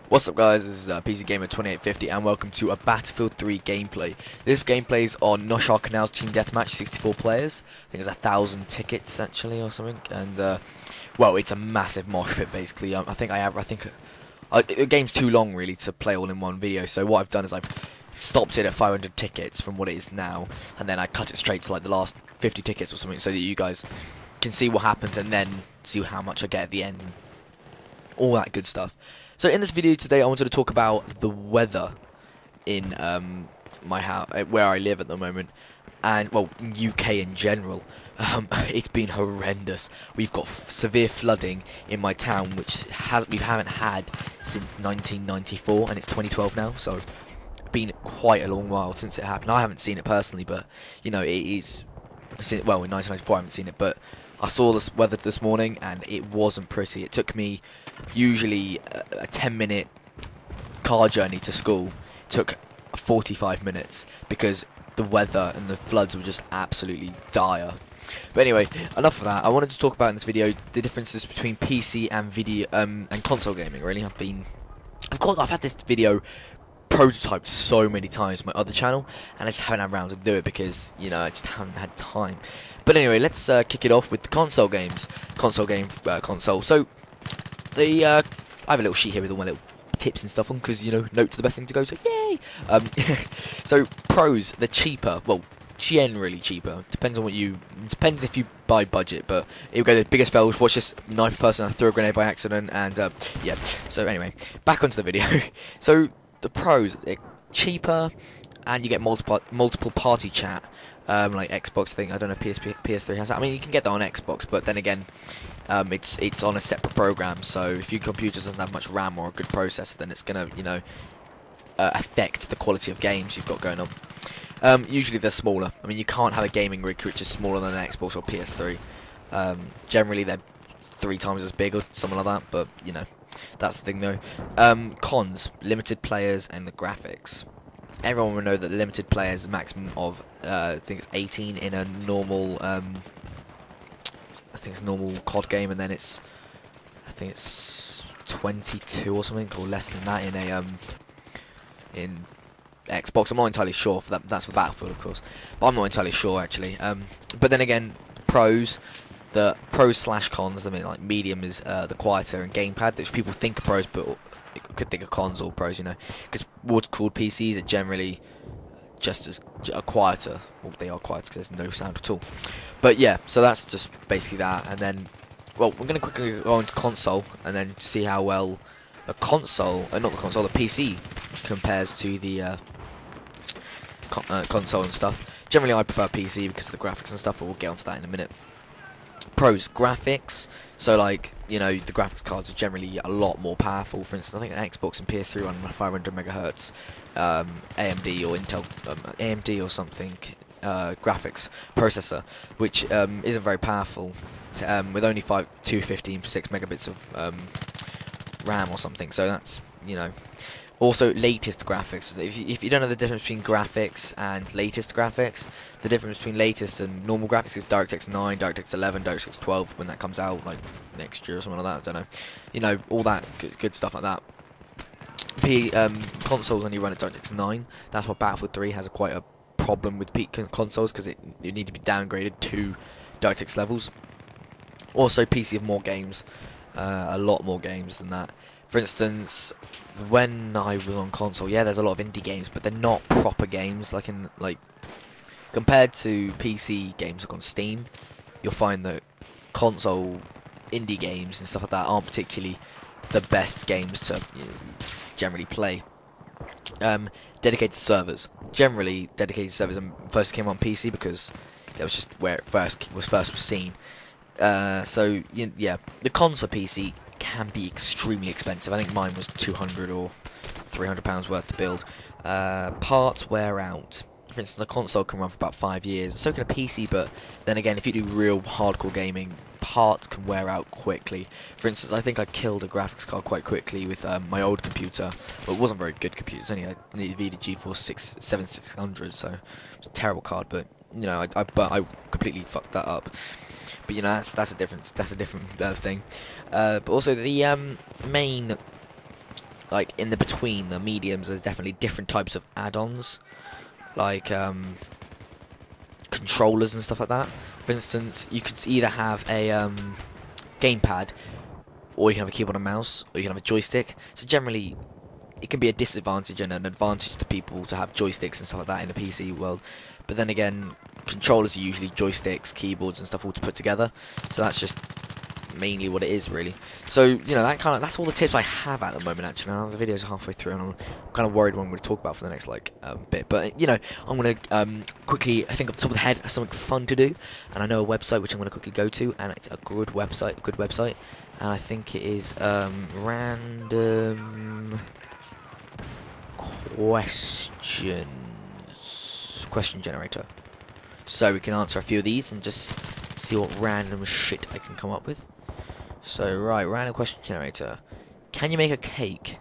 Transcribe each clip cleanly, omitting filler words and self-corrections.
What's up guys, this is PC Gamer 2850 and welcome to a Battlefield 3 gameplay. This gameplay is on Noshahr Canals Team Deathmatch, 64 players. I think it's 1,000 tickets actually or something, and well, it's a massive mosh pit basically. I think the game's too long really to play all in one video, so what I've done is I've stopped it at 500 tickets from what it is now, and then I cut it straight to like the last 50 tickets or something so that you guys can see what happens and then see how much I get at the end. All that good stuff. So in this video today I wanted to talk about the weather in my house, where I live at the moment, and well, UK in general. It's been horrendous. We've got severe flooding in my town, which we haven't had since 1994, and it's 2012 now, so it's been quite a long while since it happened. I haven't seen it personally, but you know, it is, well, in 1994 I haven't seen it, but I saw this weather this morning and it wasn't pretty. It took me usually a 10-minute car journey to school. It took 45 minutes because the weather and the floods were just absolutely dire. But anyway, enough of that. I wanted to talk about in this video the differences between PC and video and console gaming. Really, I've had this video prototyped so many times on my other channel, and I just haven't had around to do it because, you know, I just haven't had time. But anyway, let's kick it off with the console games. Console. So, I have a little sheet here with all my little tips and stuff on, because, you know, notes are the best thing to go to. Yay! So, pros, they're cheaper. Well, generally cheaper. Depends if you buy budget, but here we go. The biggest fail was watch this knife person. I threw a grenade by accident, and yeah. So anyway, back onto the video. So the pros, they're cheaper, and you get multiple party chat, like Xbox thing. I don't know if PS3 has that. I mean, you can get that on Xbox, but then again, it's on a separate program. So if your computer doesn't have much RAM or a good processor, then it's gonna, you know, affect the quality of games you've got going on. Usually they're smaller. I mean, you can't have a gaming rig which is smaller than an Xbox or PS3. Generally they're 3 times as big or something like that, but you know, that's the thing though. Cons, limited players and the graphics. Everyone will know that limited players, a maximum of I think it's 18 in a normal I think it's a normal COD game, and then I think it's 22 or something, or less than that in a in Xbox. I'm not entirely sure for that. That's for Battlefield, of course, but I'm not entirely sure actually. But then again, pros, the pros / cons. I mean, like medium is the quieter and gamepad, which people think are pros, but you could think of cons or pros, you know, because what's called PCs are generally just as quieter. Well, they are quieter because there's no sound at all. But yeah, so that's just basically that. And then, well, we're gonna quickly go into console and then see how well the console, not the console, the PC compares to the console and stuff. Generally I prefer PC because of the graphics and stuff, but we'll get onto that in a minute. Pros, graphics. So like, you know, the graphics cards are generally a lot more powerful. For instance, I think an Xbox and PS3 run 500 megahertz AMD or Intel AMD or something graphics processor, which isn't very powerful with only 256 megabits of RAM or something. So that's, you know. Also, latest graphics. If you don't know the difference between graphics and latest graphics, the difference between latest and normal graphics is DirectX 9, DirectX 11, DirectX 12 when that comes out, like next year or something like that. I don't know. You know, all that good stuff like that. Consoles only run at DirectX 9. That's why Battlefield 3 has quite a problem with peak consoles, because it need to be downgraded to DirectX levels. Also, PC have more games, a lot more games than that. For instance, when I was on console, yeah, there's a lot of indie games, but they're not proper games. Like compared to PC games like on Steam, you'll find that console indie games and stuff like that aren't particularly the best games to, you know, generally play. Dedicated servers. Generally, dedicated servers first came on PC because that was just where it first was seen. So yeah, the cons for PC can be extremely expensive. I think mine was £200 or £300 worth to build. Parts wear out. For instance, a console can run for about 5 years. So can a PC, but then again, if you do real hardcore gaming, parts can wear out quickly. For instance, I think I killed a graphics card quite quickly with my old computer. Well, it wasn't a very good computer. It was only a NVIDIA GeForce 7600, so it was a terrible card. But you know, I completely fucked that up. But you know, that's a different thing. But also the main like in the between the mediums, there's definitely different types of add-ons, like controllers and stuff like that. For instance, you could either have a gamepad, or you can have a keyboard and mouse, or you can have a joystick. So generally, it can be a disadvantage and an advantage to people to have joysticks and stuff like that in the PC world. But then again, controllers are usually joysticks, keyboards, and stuff all to put together. So that's just mainly what it is, really. So you know, that's all the tips I have at the moment. Actually, now the video's halfway through, and I'm kind of worried what I'm going to talk about for the next bit. But you know, I'm going to quickly, I think off the top of the head, something fun to do, and I know a website which I'm going to quickly go to, and it's a good website, and I think it is random question generator. So we can answer a few of these and just see what random shit I can come up with. So right, random question generator. Can you make a cake?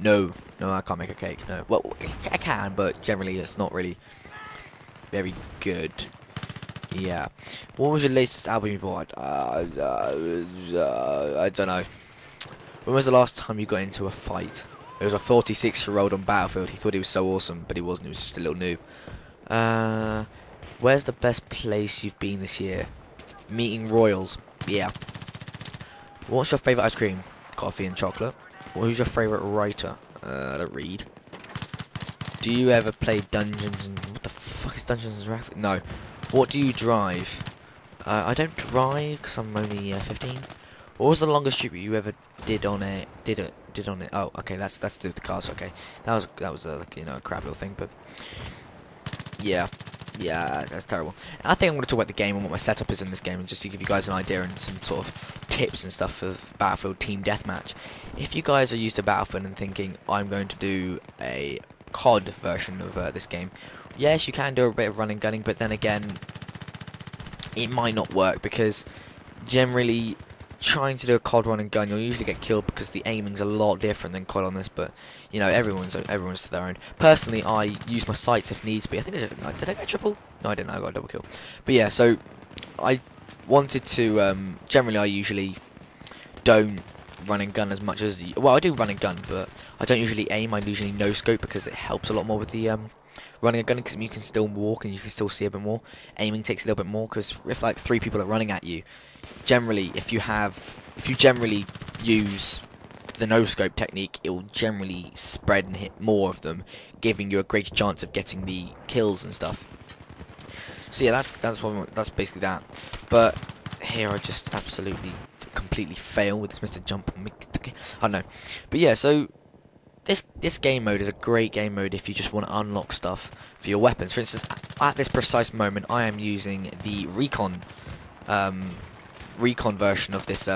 No, I can't make a cake. No, well, I can, but generally it's not really very good. Yeah. What was your latest album you bought? I don't know. When was the last time you got into a fight? It was a 46-year-old on Battlefield. He thought he was so awesome, but he wasn't. He was just a little noob. Where's the best place you've been this year? Meeting royals. Yeah. What's your favourite ice cream? Coffee and chocolate. Who's your favourite writer? I don't read. Do you ever play Dungeons and... What the fuck is Dungeons and Dragons? No. What do you drive? I don't drive because I'm only 15. What was the longest trip you ever did on it? Did on it? Oh, okay. That's to do with the cars. Okay, that was like, you know, a crap little thing, but yeah, that's terrible. And I think I'm going to talk about the game and what my setup is in this game, and just to give you guys an idea and some sort of tips and stuff for Battlefield Team Deathmatch. If you guys are used to Battlefield and thinking I'm going to do a COD version of this game, yes, you can do a bit of running gunning, but then again, it might not work because generally, trying to do a COD run and gun, you'll usually get killed because the aiming's a lot different than COD on this. But you know, everyone's to their own. Personally, I use my sights if needs be. I think did I get triple? No, I didn't. I got a double kill. But yeah, so I wanted to. Generally, I usually don't run and gun as much as. Well, I do run and gun, but I don't usually aim. I usually no scope because it helps a lot more with the running and gunning, because you can still walk and you can still see a bit more. Aiming takes a little bit more because if like 3 people are running at you, generally if you generally use the no scope technique, it will generally spread and hit more of them, giving you a greater chance of getting the kills and stuff. So yeah, that's basically that. But here I just absolutely completely fail with this Mr. Jump. I don't know. But yeah, so this game mode is a great game mode if you just want to unlock stuff for your weapons. For instance, at this precise moment, I am using the recon version of this.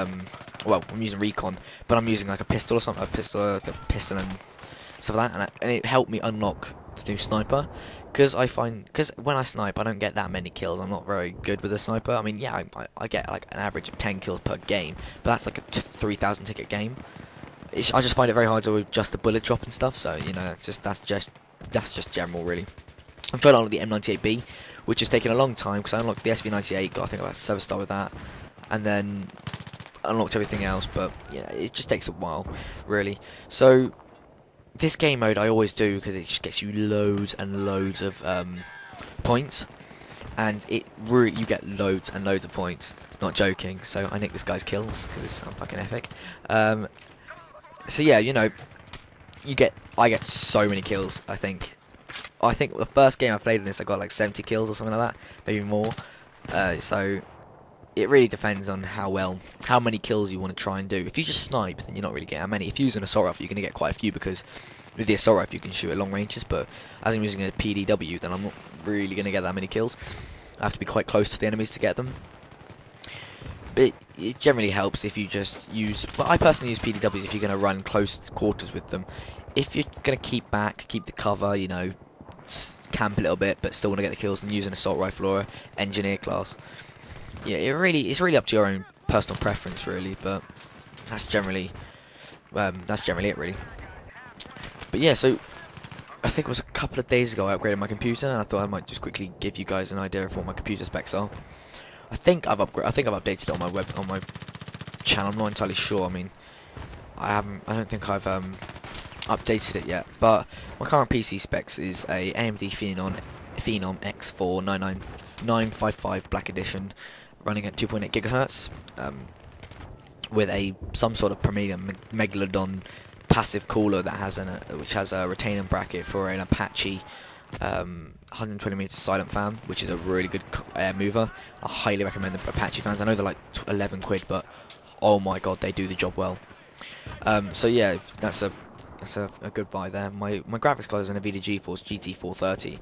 Well, I'm using recon, but I'm using like a pistol or something, a piston and stuff like that, and it helped me unlock the new sniper. Because when I snipe, I don't get that many kills. I'm not very good with a sniper. I mean, yeah, I get like an average of 10 kills per game, but that's like a 3,000 ticket game. I just find it very hard to adjust the bullet drop and stuff. So you know, that's just general really. I'm trying to unlock the M98B, which has taken a long time because I unlocked the SV98. Got I think about 7-star with that, and then unlocked everything else. But yeah, it just takes a while, really. So this game mode I always do because it just gets you loads and loads of points, and you get loads and loads of points. Not joking. So I nick this guy's kills because it's fucking epic. So yeah, you know, I get so many kills. I think the first game I played in this, I got like 70 kills or something like that, maybe more. So it really depends on how many kills you want to try and do. If you just snipe, then you're not really getting that many. If you use an assault rifle, you're going to get quite a few because with the assault rifle you can shoot at long ranges. But as I'm using a PDW, then I'm not really going to get that many kills. I have to be quite close to the enemies to get them. But it generally helps if you just use... Well, I personally use PDWs if you're going to run close quarters with them. If you're going to keep back, keep the cover, you know, camp a little bit, but still want to get the kills, and use an assault rifle or an engineer class. Yeah, it's really up to your own personal preference, really. But that's generally it, really. But yeah, so I think it was a couple of days ago I upgraded my computer, and I thought I might just quickly give you guys an idea of what my computer specs are. I think I've updated it on my channel. I'm not entirely sure. I mean, I don't think I've updated it yet. But my current PC specs is a AMD Phenom X4 9955 Black Edition, running at 2.8 gigahertz, with some sort of premium Megalodon passive cooler that has which has a retaining bracket for an Apache 120mm silent fan, which is a really good air mover. I highly recommend the Apache fans. I know they're like 11 quid, but oh my god, they do the job well. So yeah, that's a good buy there. My graphics card is an Nvidia GeForce GT430.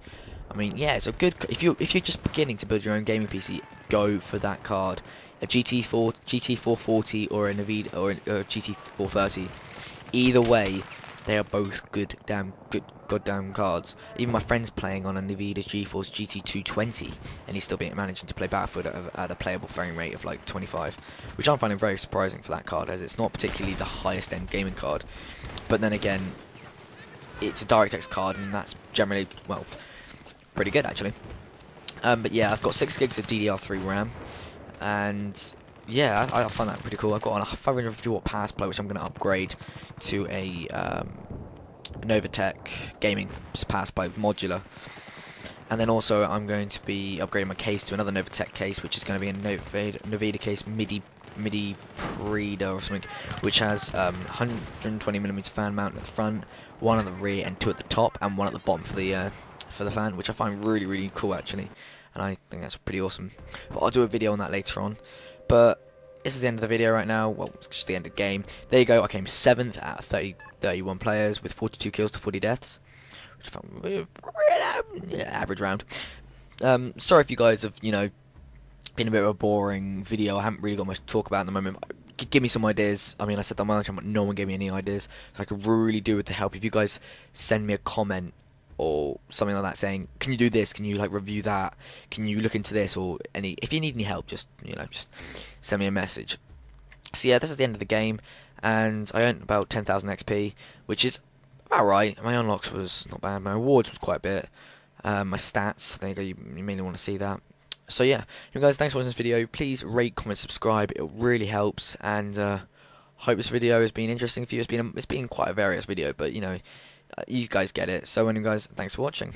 I mean, yeah, it's a good. If you're just beginning to build your own gaming PC, go for that card. A GT440 or a Nvidia or a GT430. Either way, they are both good goddamn cards. Even my friend's playing on a Nvidia GeForce GT220, and he's still managing to play Battlefield at a playable frame rate of like 25, which I'm finding very surprising for that card, as it's not particularly the highest end gaming card. But then again, it's a DirectX card, and that's generally, well, pretty good actually. But yeah, I've got 6 gigs of DDR3 RAM, and yeah, I find that pretty cool. I've got a 550 watt power supply, which I'm going to upgrade to a Novatech gaming power supply modular. And then also I'm going to be upgrading my case to another Novatech case, which is going to be a Nvidia case MIDI Preda or something, which has 120mm fan mount at the front, 1 at the rear, and 2 at the top, and 1 at the bottom for the fan, which I find really cool actually, and I think that's pretty awesome. But I'll do a video on that later on. But this is the end of the video right now. Well, it's just the end of the game. There you go. I came 7th out of 31 players with 42 kills to 40 deaths, which I found average round. Sorry if you guys have, been a bit of a boring video. I haven't really got much to talk about at the moment. Give me some ideas. I mean, I said that much, but no one gave me any ideas, so I could really do with the help. If you guys send me a comment or something like that saying, can you do this, can you like review that, can you look into this, or if you need any help, just just send me a message. So yeah, this is the end of the game, and I earned about 10,000 XP, which is about right. My unlocks was not bad, my rewards was quite a bit, my stats, there you go, you mainly want to see that. So yeah, you guys, thanks for watching this video. Please rate, comment, subscribe, it really helps, and hope this video has been interesting for you. It's been quite a various video, but you guys get it. So anyway guys, thanks for watching.